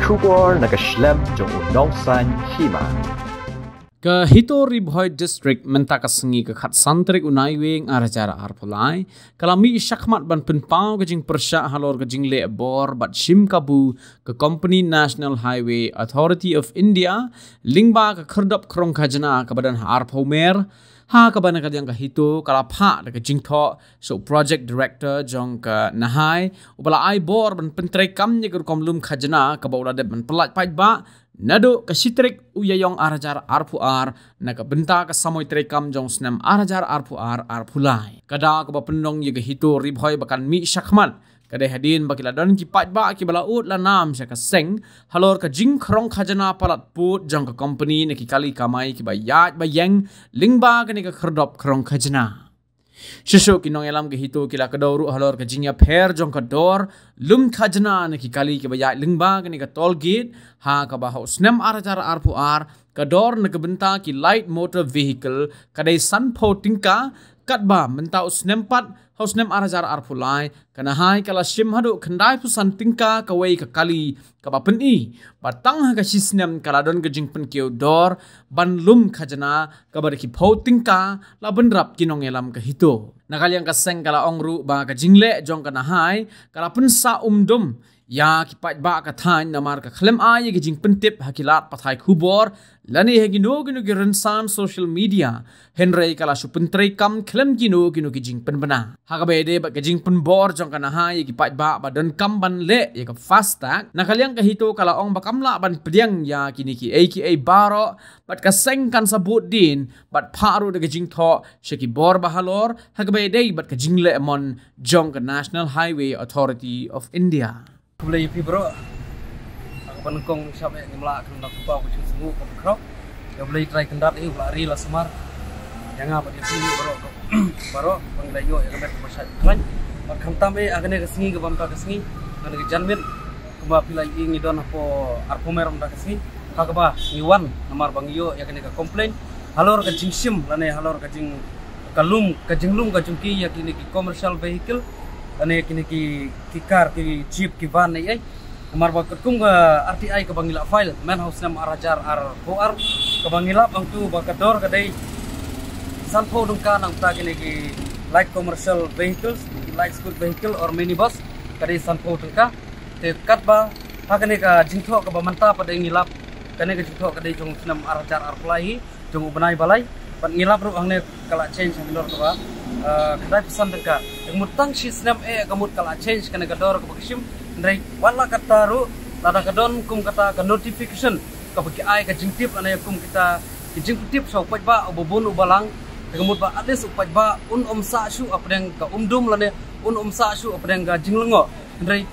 Trubor nakaslem jong unongsan hima. Ke Hitori Boy District menta kasengi ke khat santrik unai wing aracara arpolai kalami syakmat ban penpau ke jing persya halor ke jing le bor bat shim kabu ke Company National Highway Authority of India lingba ke kerdap krong khajana ke badan arpomer ha ka bana ka yang ka hito kala pha ka jingtho so project director jong ka nahai ubala ai bor ban pentrei kam ni kom lum khajana ka bawla de ban pelat pait ba nado ka sitrik uyayong arajar arpuar na ka benta ka samoy trekam jong snam arajar arpuar arpulai kada ka ba pendong ye ka hito ribhoy bakan mi syakmat kadai hadin bakila don ki pat ba ki bala ut la nam sya ka seng halor ka jing krong khajana palat put jong ka company ne ki kali kamai ki ba yat ba yang lingba ka ni ka khrdop krong khajana shusho ki nong elam ke hito ki la ka dawru halor ka jingya pher jong ka dor lum khajana ne ki kali ki ba yat lingba ka ni ka toll gate ha ka ba haus nem arajar arpuar ka dor ne ka benta ki light motor vehicle kadai sanpo tingka katba menta usnempat hausnem arajar arpulai kana hai kala shim hadu khandai pusan tingka kawai ka kali ka bapen i batang ha ka sisnem kala don ka jingpen keu dor banlum khajana ka barki phau tingka la benrap kinong elam ka hito nakal yang ka seng kala ongru ba ka jingle jong kana hai kala pensa umdum ya ki pat ba ka thain namar ka khlem ai ki jingpen tip hakilat pathai khubor lani he gino gino ki rensan social media henrei kala supentrei kam khlem gino gino ki jingpen bana ha ka bede ba ka jingpen bor jong kana hai ki pat ba don kam ban le ya ka fastag nakaliang ka hito kala ong bakamla ban pediang ya kini ki aka baro bat ka seng kan sabut din bat pharu de ka jingtho sheki bor bahalor ha ka bede bat ka jingle amon jong ka National Highway Authority of India Boleh pi bro. Aku penengkong siapa yang ngelak kendak kubau kucing semu ke krok. Ya boleh try kendat ini lari lah semar. Yang apa dia sini bro. Bro penglayo yang kembali pasal klan. Makam tambe akan ke sini ke bamta ke sini. Kan ke janmit keba pilai ini don apa arpomer bamta ke sini. Hakaba niwan namar bangyo yang ke komplain. Halor ke jingsim lane halor ke jing kalum ke jinglum ke jungki ya kini ki commercial vehicle. Ane kini ki car ki jeep ki van ni amar ba kum ga RTI ka bangila file man house nam arajar ar boar ka bangila bang tu ba kador ka dai sanpo dung ka nang ta kini ki light commercial vehicles light school vehicle or minibus ka dai sanpo dung ka te kat ba ha kini ka jingtho ka ba manta pa dai ngilap kani ka jingtho ka dai jong nam arajar ar plai jong ubanai balai pan ngilap ru angne kala change ngilor ka ba kedai pesan dekat yang mutang sistem kamut kala change kana kador ka baksim ndai wala kataru lada kadon kum kata ka notification ka bagi ai ka jingtip ana kum kita jingtip so paj ba obobun ubalang kamut ba ades upaj ba sa su apdeng ka umdum lane sa su apdeng ka jinglengo ndai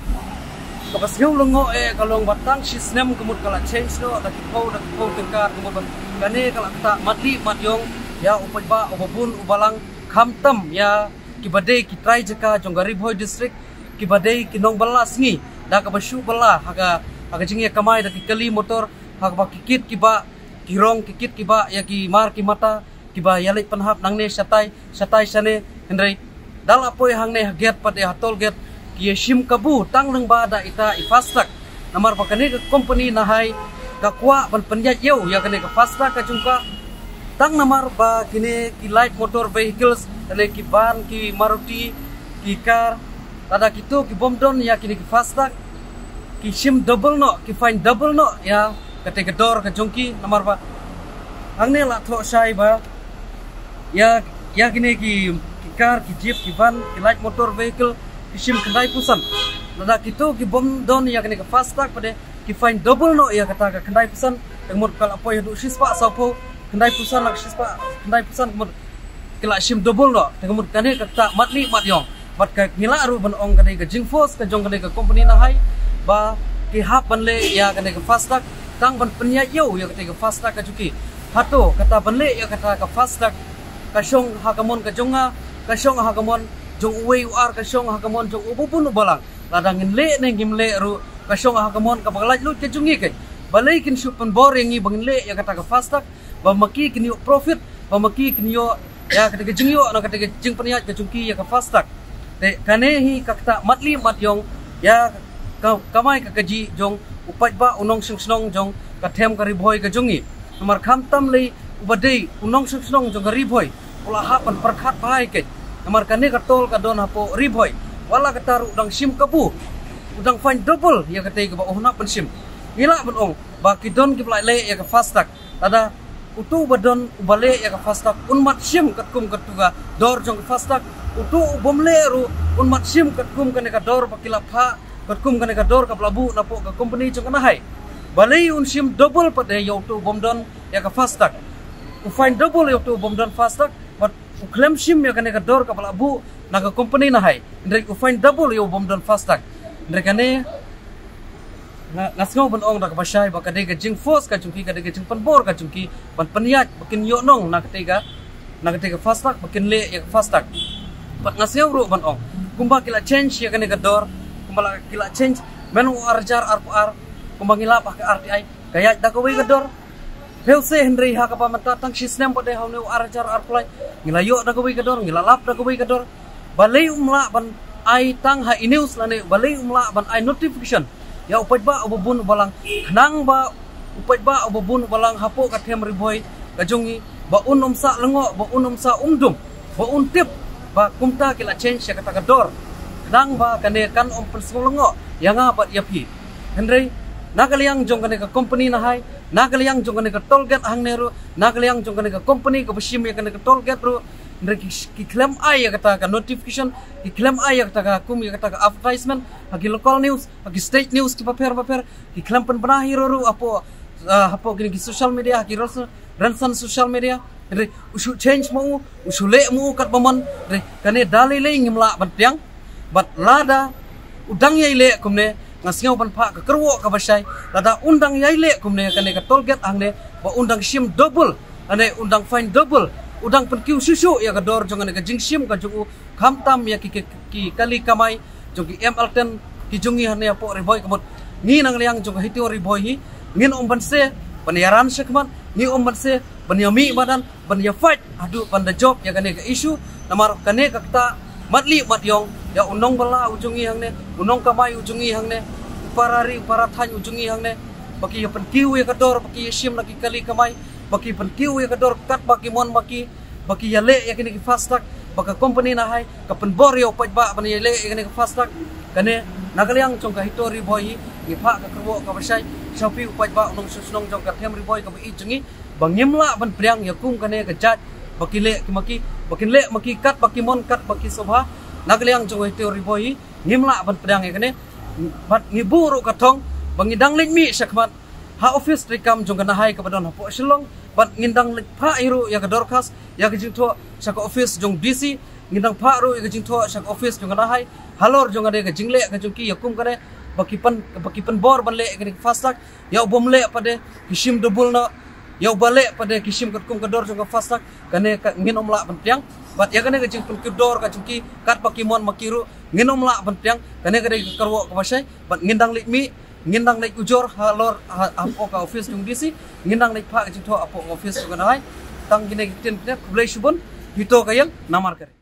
ka pasgeu lengo kalong batang sistem kamut kala change no da kipau tengkar kamut kane kala kata matli matyong ya upaj ba obobun ubalang khamtam ya kibadai ki try jaka jonggari boy district kibadai ki nong bala sngi da ka basu bala haga jingya kamai da ki kali motor haga ba kikit kiba kirong kikit kiba ya ki mar ki mata kiba yalik panhap nangne satai sane hendrai dal apoi hangne get pade hatol get ki shim kabu tang nang ba da ita ifastak namar pakane ka company nahai ka kwa ban penjat yau ya kane ka fastak ka jungka tang namar ba kini ki light motor vehicles tale ki van ki Maruti ki car tada kitu ki bomdon ya kini ki fastag ki shim double no ki fine double no ya kate gedor ke jongki namar ba angne la tho sai ba ya kini ki car ki jeep ki van ki light motor vehicle ki shim kendai pusan tada kitu ki bomdon ya kini ki fastag pade ki fine double no ya kata ka kendai pusan tengmut kal apoy du sispa sapo kendai pusan lak sispa kendai pusan kemud kila shim double no tengmut kane kata matli matyong bat ka ngila aru ban ong kane ka jingforce ka jong kane ka company na hai ba ki hap banle ya kane ka fastag tang ban penya yo ya kane ka fastag ka juki hato kata banle ya kata ka fastag ka shong hakamon ka jonga ka shong hakamon jong uwe uar ka shong hakamon jong ubupun ubalang ladangin le neng gimle ru ka shong hakamon ka bagalaj lut ka jungi kai balai kin supan boring ngi bangle ya kata ka fastag bamaki kinyo profit bamaki kinyo ya ketika jengyo na ketika jeng peniat ke jungki ya ka fastag te kanehi kakta matli matyong ya kamai ka kaji jong upat ba unong sung jong ka them ka ribhoi ka jongi namar kham tam le ubadei unong sung jong ka ribhoi ula ha pan perkhat bai ke namar kane ka tol ka don hapo ribhoi wala ka taru udang sim kabu udang fine double ya ka tei ka ba ohna pan sim ngila ban ong ba ki don ki le ya ka fastak tada utu badon ubale ya ka fastak unmat sim katkum katuga dor jong ka fastak utu bomle ru unmat sim katkum kane ka dor pakila pha katkum kane ka dor ka plabu napo ka company jong kana hai balei un sim double pade ya utu bomdon ya ka fastak u find double ya utu bomdon fastak but u claim sim ya kane ka dor ka plabu na ka company na hai ndre u find double ya bomdon fastak ndre kane nasngau ban ong dak basai ba kadai ka jing force ka chungki kadai ka jing panbor ka chungki ban paniat bakin yo nong na kadai ka fastak bakin le ya fastak bat nasngau ru ban ong kumba kila change ya kane ka dor kumba kila change menu arjar ar kumba ngila pa ka RTI kaya da ko ka dor Helse Henry ha ka pamata tang sistem pade ha nu arjar arplai ngila yo da ko ka dor ngila lap da ko ka dor balai umla ban ai tang ha news lane balai umla ban ai notification ya upat ba ubun balang nang ba upat ba ubun balang hapo ka them riboy ka jongi ba unum sa lengo ba unum sa umdum ba untip ba kumta kila change ya kata ka dor nang ba kane kan om persung lengo yang apa ya pi Henry nagaliang jong kane ka company na hai nagaliang jong kane ka toll gate hang neru nagaliang jong kane ka company ka bashim ya kane ka toll gate ru ki claim ai ya kata ka notification ki claim ai ya kata ka kum ya kata ka advertisement hagi local news hagi state news ki paper ki claim pen bana hiro apo gini ki social media hagi ransan social media re usu change mau usu le mu kat baman re kane dali le ngimla bantiang bat lada udang yai le kumne ngasngau ban pha ka kerwo ka basai lada undang yai le kumne kane ka toll gate angne ba undang sim double ane undang fine double udang penkiu susu ya ka dor jongan ka jingsim ka jungu khamtam ya ki kali kamai jongi ML10 ki jungi hane apo riboy kamot ni nang liang jong hitio riboy hi ngin ombanse paniaran sekman ni ombanse panyami badan panya fight adu panda job ya kane ka issue namar kane ka ta matli matyong ya unong bala ujungi hangne unong kamai ujungi hangne uparari uparathan ujungi hangne baki ya penkiu ya ka dor baki sim lagi kali kamai baki penkiu ya kador kat baki mon baki ya le ya kini fastak baka company na hai ka penbor ya upat ba ban ya le ya kini fastak kane nagaliang chong ka hitori boy ni pha ka kerwo ka basai shopi upat ba unong susnong jong ka them riboy ka bi jungi bangimla ban priang ya kum kane ka jat baki le ki bakin le maki kat baki mon kat baki sobha nagaliang chong hitori boy ngimla ban priang ya kane bat ngiburu ka thong bangidang ling mi sakmat ha office trikam jong kana hai ka badon hapo silong bat ngindang pha iru ya ka dorkas ya ka jingtho sa ka office jong DC ngindang pha ru ya ka jingtho sa ka office jong kana hai halor jong ade ka jingle ka jongki ya kum kane baki pan bor ban le ka fastak ya bom le pade kisim double na ya bale pade kisim kat kum ka dor jong ka fastak kane ngin omla ban tiang bat ya kane ka jing pun dor ka jongki kat baki mon makiru ngin omla ban tiang kane ka karwo ka basai bat ngindang likmi ngindang naik ujor halor apo ka office jong DC ngindang naik pha jingtho apo office jong na hai tang gine tin kublai subon hito kayang namar kare